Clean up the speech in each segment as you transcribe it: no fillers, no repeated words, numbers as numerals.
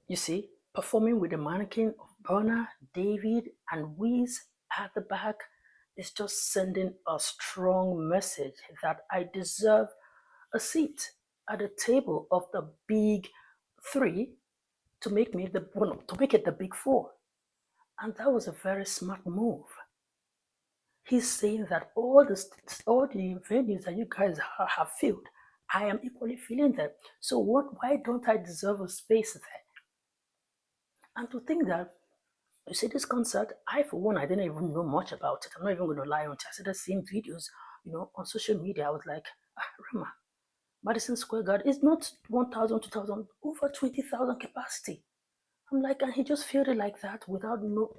You see, performing with the mannequin of Burna, David, and Wiz at the back is just sending a strong message that I deserve a seat at the table of the big three to make me the well, to make it the big four. And that was a very smart move. He's saying that all the venues that you guys have filled, I am equally feeling them. So why don't I deserve a space there? And to think that you see this concert, I for one, I didn't even know much about it. I'm not even going to lie until I started seeing videos, on social media. I was like, Rema, Madison Square Garden is not 1,000, 2,000, over 20,000 capacity. I'm like, and he just filled it like that without no,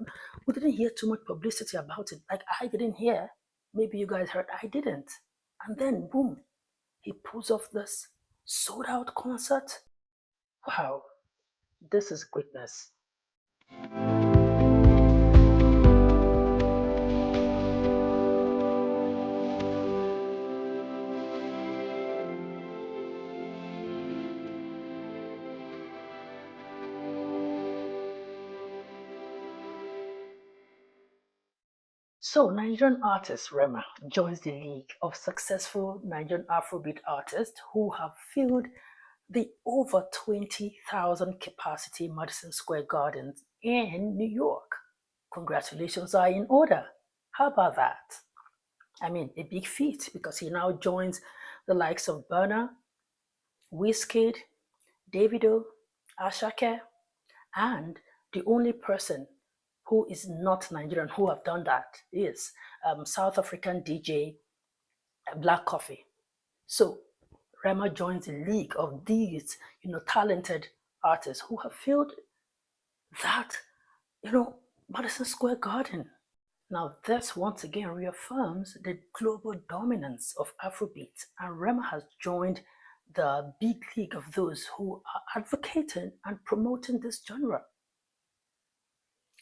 we didn't hear too much publicity about it. Like I didn't hear, maybe you guys heard, I didn't. And then boom, he pulls off this sold out concert. Wow, this is greatness. So, Nigerian artist Rema joins the league of successful Nigerian Afrobeat artists who have filled the over 20,000 capacity Madison Square Garden in New York. Congratulations are in order. How about that? I mean, a big feat because he now joins the likes of Burna, Wizkid, Davido, Ashake, and the only person who is not Nigerian who have done that is South African DJ Black Coffee. So Rema joins a league of these, talented artists who have filled that, Madison Square Garden. Now, this once again reaffirms the global dominance of Afrobeat, and Rema has joined the big league of those who are advocating and promoting this genre.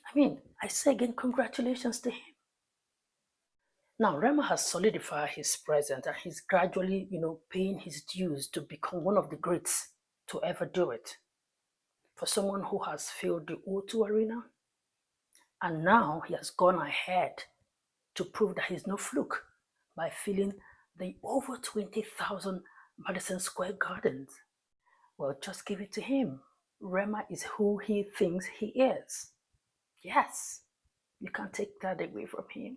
I mean, I say again, congratulations to him. Now, Rema has solidified his presence and he's gradually, paying his dues to become one of the greats to ever do it. For someone who has filled the O2 arena, and now he has gone ahead to prove that he's no fluke by filling the over 20,000 Madison Square Gardens. Well, just give it to him. Rema is who he thinks he is. Yes, you can't take that away from him.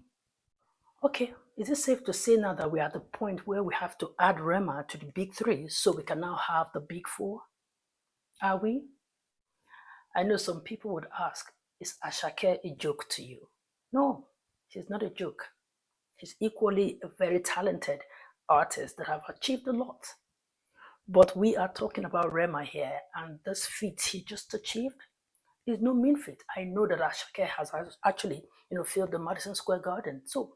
Okay, is it safe to say now that we're at the point where we have to add Rema to the big three so we can now have the big four? Are we? I know some people would ask, is Ashake a joke to you? No, she's not a joke. She's equally a very talented artist that have achieved a lot. But we are talking about Rema here, and this feat he just achieved is no mean feat. I know that Ashake has actually, filled the Madison Square Garden. So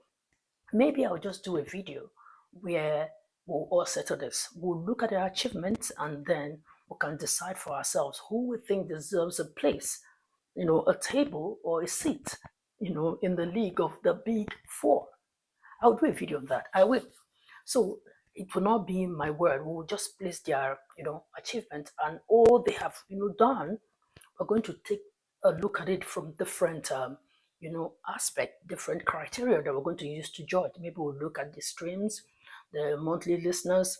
maybe I'll just do a video where we'll all settle this. We'll look at their achievements and then we can decide for ourselves who we think deserves a place, a table or a seat, in the league of the big four. I'll do a video on that. I will. So it will not be my word. We will just place their, achievement and all they have, done. We're going to take a look at it from different, aspect, different criteria that we're going to use to judge. Maybe we'll look at the streams, the monthly listeners,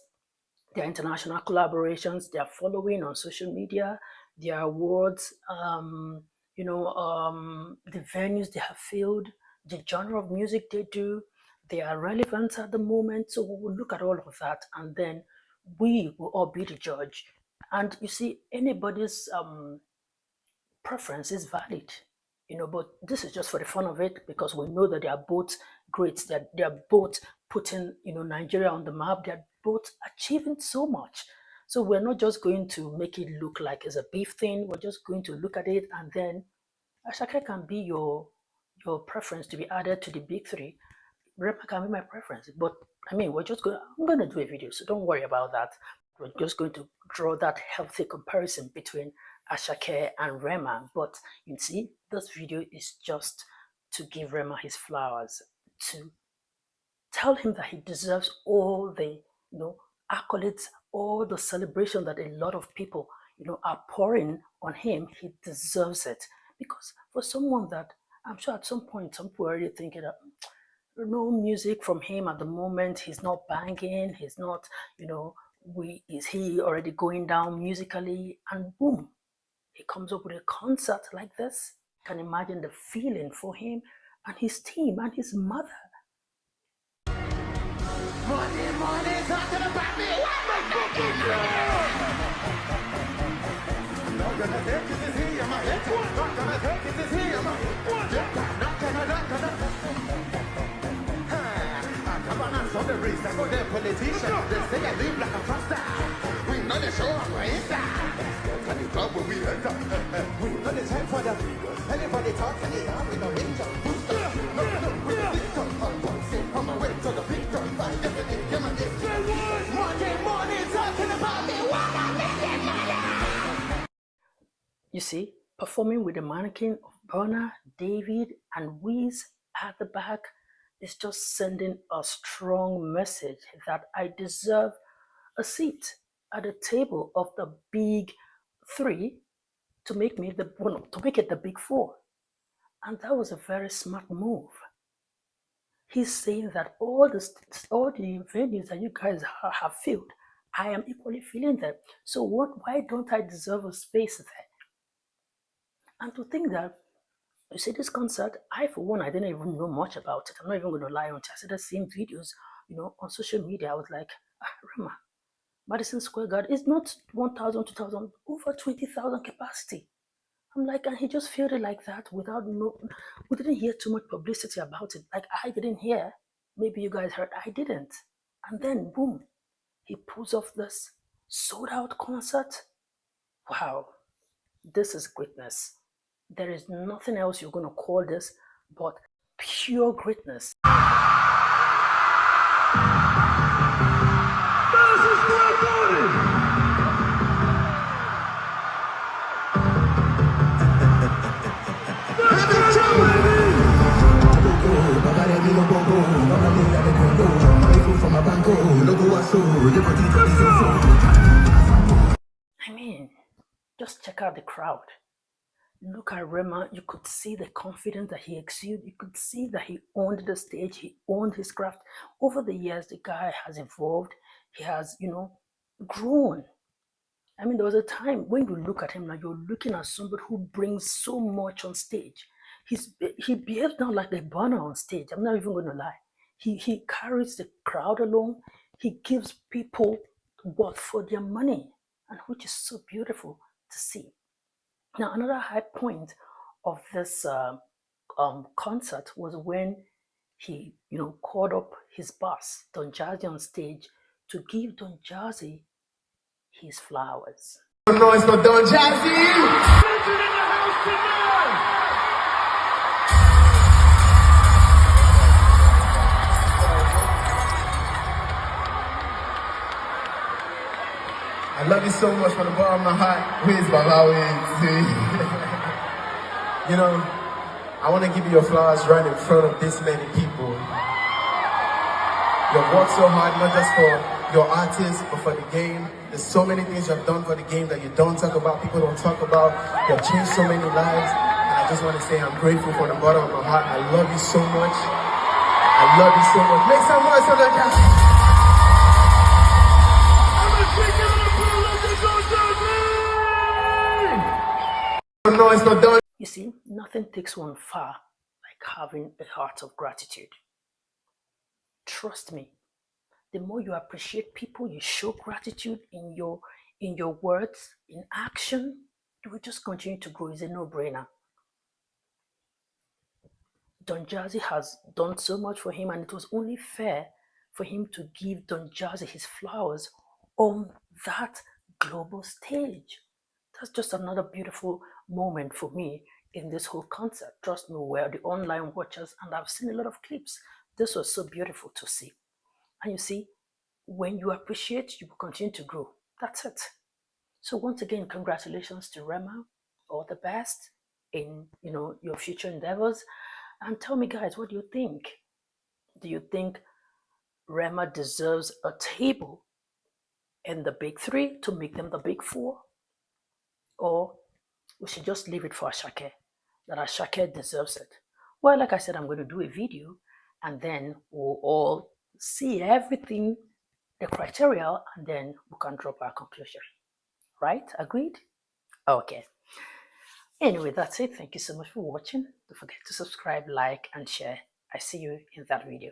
their international collaborations, their following on social media, their awards, the venues they have filled, the genre of music they do, their relevance at the moment. So we will look at all of that and then we will all be the judge. And you see, anybody's preference is valid, but this is just for the fun of it because we know that they are both great, that they are both putting, Nigeria on the map, they're both achieving so much. So we're not just going to make it look like it's a beef thing, we're just going to look at it and then Ashaka can be your preference to be added to the big three. Rema can be my preference. But I mean, I'm going to do a video, so don't worry about that. We're just going to draw that healthy comparison between Ashake and Rema. But you see, this video is just to give Rema his flowers, to tell him that he deserves all the, accolades, all the celebration that a lot of people, are pouring on him, he deserves it. Because for someone that, I'm sure at some point, some people are already thinking that no music from him at the moment, he's not banging, he's not, is he already going down musically? And boom, he comes up with a concert like this. You can imagine the feeling for him and his team and his mother. Money, talking about me. What the fuck is not gonna take it is here, my head. Not gonna take it is here, my come on, I'm the race. I go there, politicians. They say I live like a pasta. We know the show I'm right. And the club where we enter. We know the time for the anybody talking it out with a winter. On my way to the big gun. You see, performing with the mannequin of Burna, David, and Wiz at the back is just sending a strong message that I deserve a seat at the table of the big three to make it the big four. And that was a very smart move. He's saying that all the venues that you guys have filled, I am equally feeling them. So why don't I deserve a space there? And to think that, you see, this concert, I for one, I didn't even know much about it. I'm not even going to lie until I started seeing videos, on social media. I was like, Rema, Madison Square Garden is not 1,000, 2,000, over 20,000 capacity. I'm like, and he just filled it like that we didn't hear too much publicity about it. Like I didn't hear, maybe you guys heard, I didn't. And then boom, he pulls off this sold out concert. Wow, this is greatness. There is nothing else you're going to call this but pure greatness. Madison Square Garden! I mean, just check out the crowd. Look at Rema, you could see the confidence that he exuded. You could see that he owned the stage, he owned his craft. Over the years, the guy has evolved. He has, grown. I mean, there was a time when you look at him now, you're looking at somebody who brings so much on stage. He behaves now like a burner on stage. I'm not even going to lie. He carries the crowd along. He gives people worth for their money, and which is so beautiful to see. Now, another high point of this concert was when he, called up his boss, Don Jazzy, on stage to give Don Jazzy his flowers. No, it's not Don Jazzy! Legend in the house tonight! I love you so much from the bottom of my heart. Wiz, Baba, I want to give you your flowers right in front of this many people. You've worked so hard, not just for your artists, but for the game. There's so many things you've done for the game that you don't talk about, people don't talk about. You've changed so many lives. And I just want to say I'm grateful from the bottom of my heart. I love you so much. I love you so much. Make some noise for the guys. I'm a chicken on the pool of the no, it's not done. You see, nothing takes one far like having a heart of gratitude. Trust me, the more you appreciate people, you show gratitude in your words, in action, you will just continue to grow. It's a no-brainer. Don Jazzy has done so much for him, and it was only fair for him to give Don Jazzy his flowers on that global stage. That's just another beautiful moment for me in this whole concert. Trust me, we're the online watchers, and I've seen a lot of clips. This was so beautiful to see. And you see, when you appreciate, you will continue to grow. That's it. So once again, congratulations to Rema. All the best in your future endeavors. And tell me, guys, what do you think? Do you think Rema deserves a table in the big three to make them the big four? or we should just leave it for Ashake, that Ashake deserves it? Well, like I said, I'm going to do a video and then we'll all see everything, the criteria, and then we can drop our conclusion. Right? Agreed? Okay. Anyway, that's it. Thank you so much for watching. Don't forget to subscribe, like, and share. I see you in that video.